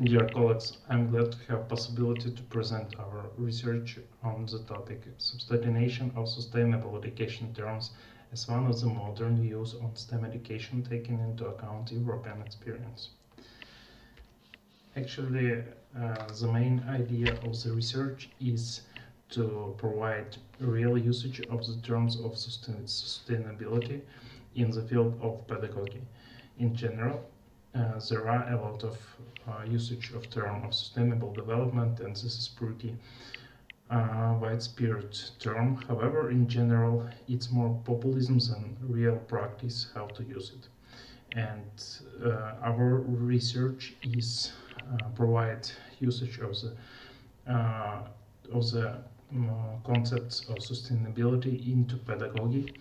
Dear colleagues, I'm glad to have possibility to present our research on the topic Substantiation of Sustainable Education Terms as one of the modern views on STEM education taking into account European experience. Actually, the main idea of the research is to provide real usage of the terms of sustainability in the field of pedagogy. In general, there are a lot of usage of term of sustainable development, and this is pretty widespread term. However, in general, it's more populism than real practice how to use it. And our research is provide usage of the concepts of sustainability into pedagogy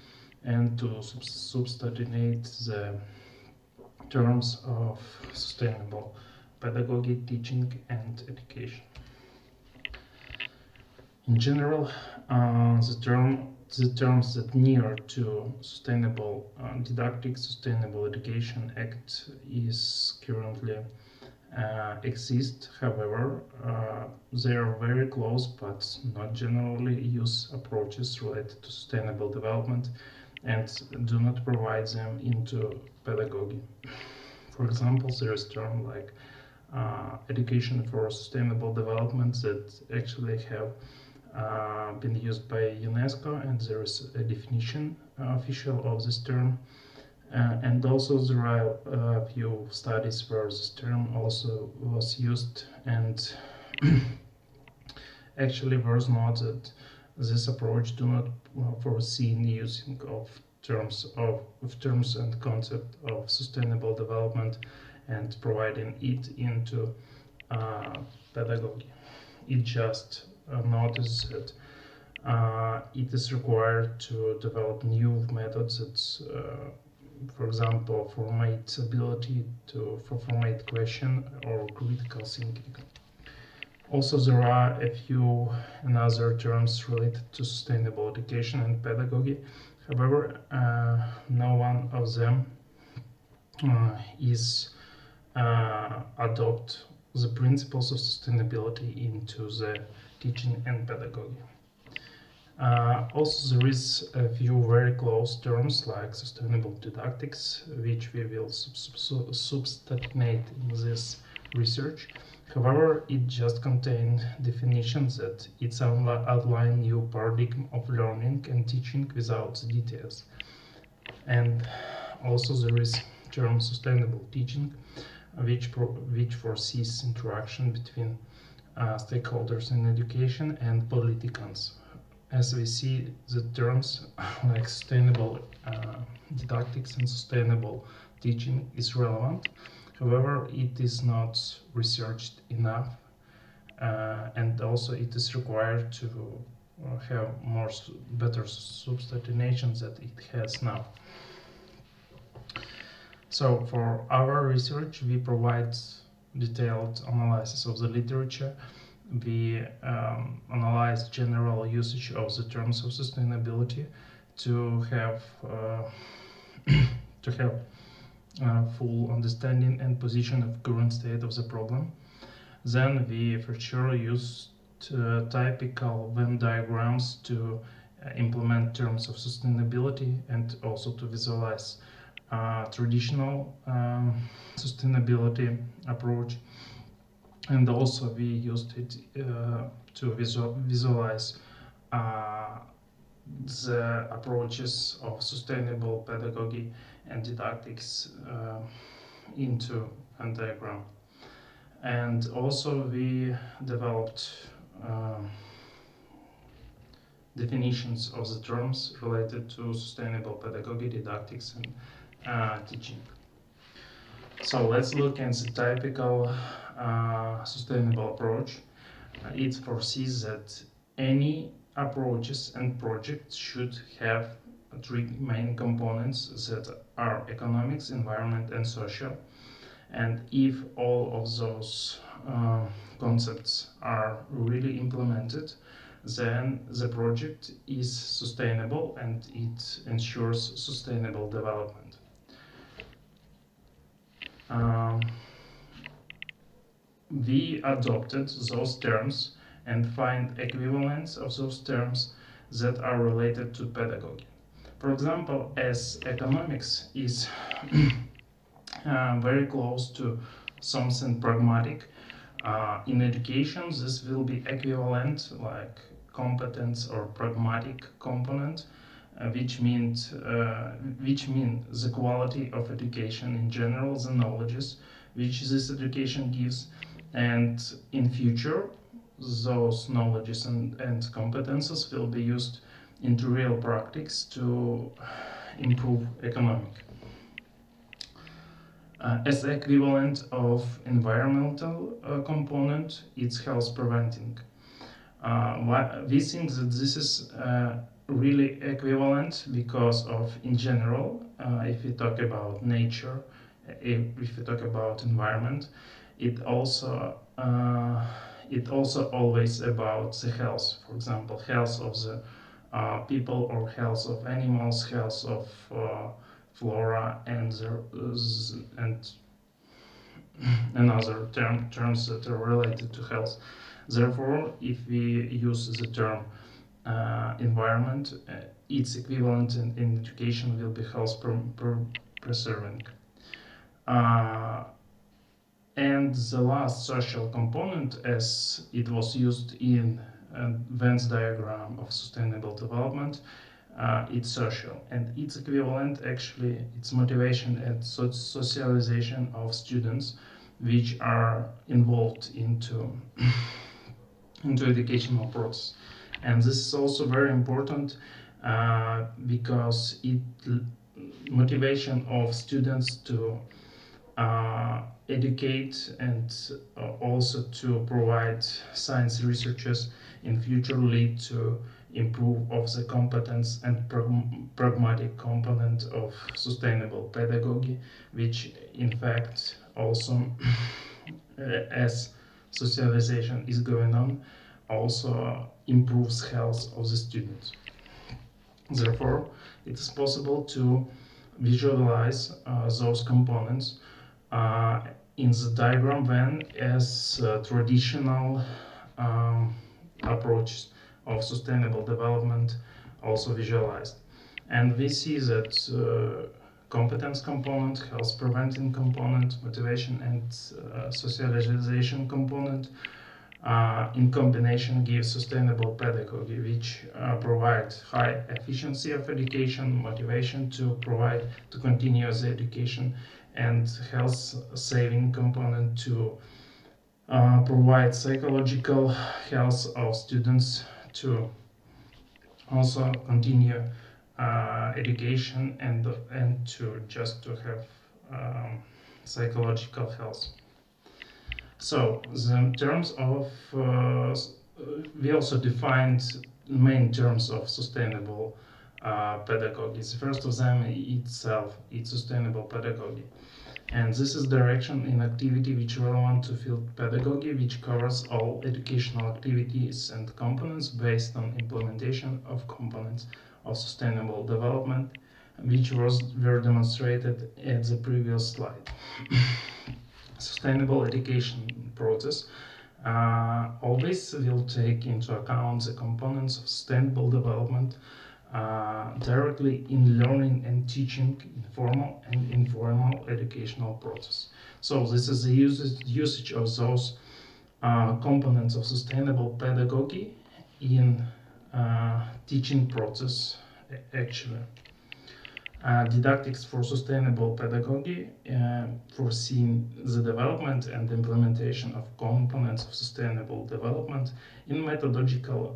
and to substantiate the terms of sustainable pedagogy, teaching, and education. In general, the terms that near to sustainable didactic, sustainable education act is currently exist. However, they are very close but not generally use approaches related to sustainable development and do not provide them into pedagogy. For example, there is a term like education for sustainable development that actually have been used by UNESCO, and there is a definition official of this term. And also there are a few studies where this term also was used, and actually was noted that this approach do not foresee the using of terms and concept of sustainable development and providing it into pedagogy. It just notices that it is required to develop new methods that for example, formate ability for formate question or critical thinking. Also, there are a few other terms related to sustainable education and pedagogy. However, no one of them is adopt the principles of sustainability into the teaching and pedagogy. Also, there is a few very close terms like sustainable didactics, which we will substantiate in this research. However, it just contains definitions that it's outline new paradigm of learning and teaching without the details. And also there is term sustainable teaching, which foresees interaction between stakeholders in education and politicians. As we see, the terms like sustainable didactics and sustainable teaching is relevant. However, it is not researched enough, and also it is required to have better substantiations that it has now. So for our research, we provide detailed analysis of the literature. We analyze general usage of the terms of sustainability to have full understanding and position of current state of the problem. Then we for sure use typical Venn diagrams to implement terms of sustainability and also to visualize traditional sustainability approach. And also we used it to visualize the approaches of sustainable pedagogy and didactics into a diagram. And also we developed definitions of the terms related to sustainable pedagogy, didactics, and teaching. So let's look at the typical sustainable approach. It foresees that any approaches and projects should have three main components that are economics, environment, and social. And if all of those concepts are really implemented, then the project is sustainable and it ensures sustainable development. we adopted those terms and find equivalents of those terms that are related to pedagogy. For example, as economics is very close to something pragmatic, in education this will be equivalent like competence or pragmatic component, which mean the quality of education in general, the knowledges which this education gives, and in future those knowledges and competences will be used into real practice to improve economic. As equivalent of environmental component, it's health preventing. We think that this is really equivalent because of, in general, if we talk about nature, if we talk about environment, it also always about the health. For example, health of the people or health of animals, health of flora and other terms that are related to health. Therefore, if we use the term environment, its equivalent in education will be health preserving. And the last social component, as it was used in Venn diagram of sustainable development, it's social, and its equivalent actually it's motivation and socialization of students which are involved into educational process. And this is also very important because it motivation of students to educate and also to provide science researchers in future lead to improve of the competence and pragmatic component of sustainable pedagogy, which in fact also as socialization is going on, also improves health of the students. Therefore, it is possible to visualize those components in the diagram when as traditional approaches of sustainable development also visualized. And we see that competence component, health preventing component, motivation and socialization component in combination gives sustainable pedagogy, which provide high efficiency of education, motivation to provide to continue the education, and health saving component to provide psychological health of students to also continue education and to just to have psychological health. So the terms of we also defined main terms of sustainable pedagogy. The first of them itself, it's sustainable pedagogy. And this is direction in activity which relevant to field pedagogy, which covers all educational activities and components based on implementation of components of sustainable development, which were demonstrated at the previous slide. Sustainable education process always will take into account the components of sustainable development directly in learning and teaching in formal and informal educational process. So this is the usage of those components of sustainable pedagogy in teaching process actually. Didactics for sustainable pedagogy foreseen the development and implementation of components of sustainable development in methodological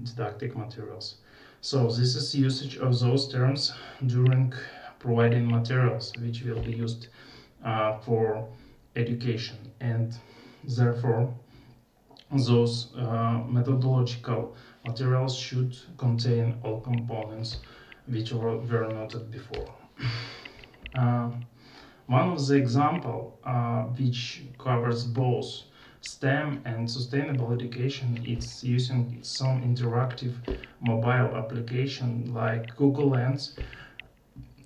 didactic materials. So this is usage of those terms during providing materials which will be used for education, and therefore those methodological materials should contain all components which were noted before. One of the example which covers both STEM and sustainable education is using some interactive mobile application like Google Lens,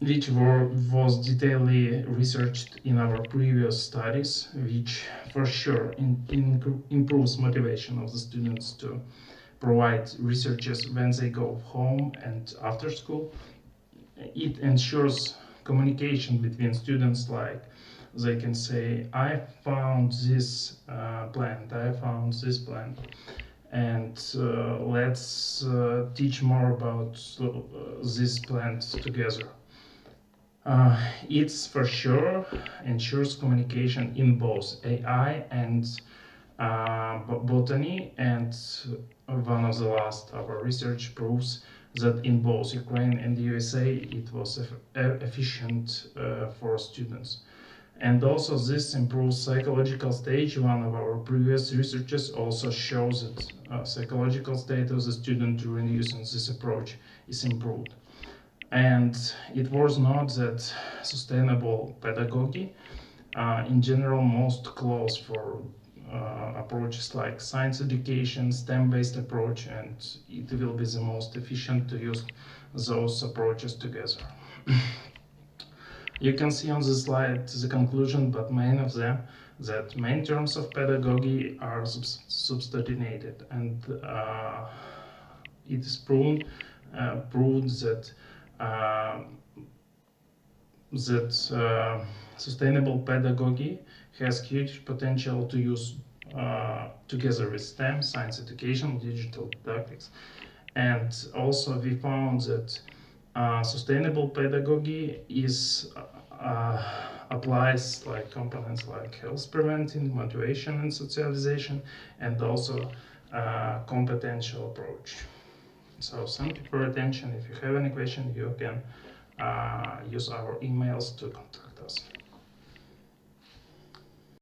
was detailedly researched in our previous studies, which for sure improves motivation of the students to provide researches when they go home and after school. It ensures communication between students, like they can say, I found this plant, I found this plant, and let's teach more about this plant together. It's for sure ensures communication in both AI and botany, and one of the last our research proves that in both Ukraine and the USA it was efficient for students. And also this improves psychological stage. One of our previous researches also shows that psychological state of the student during using this approach is improved. And it was not that sustainable pedagogy in general most close for approaches like science education, STEM-based approach, and it will be the most efficient to use those approaches together. You can see on the slide the conclusion, but main of them, that main terms of pedagogy are substantiated, and it is proved that sustainable pedagogy has huge potential to use together with STEM, science education, digital didactics. And also we found that sustainable pedagogy is applies like components like health preventing, motivation and socialization, and also competential approach. So thank you for your attention. If you have any question, you can use our emails to contact us.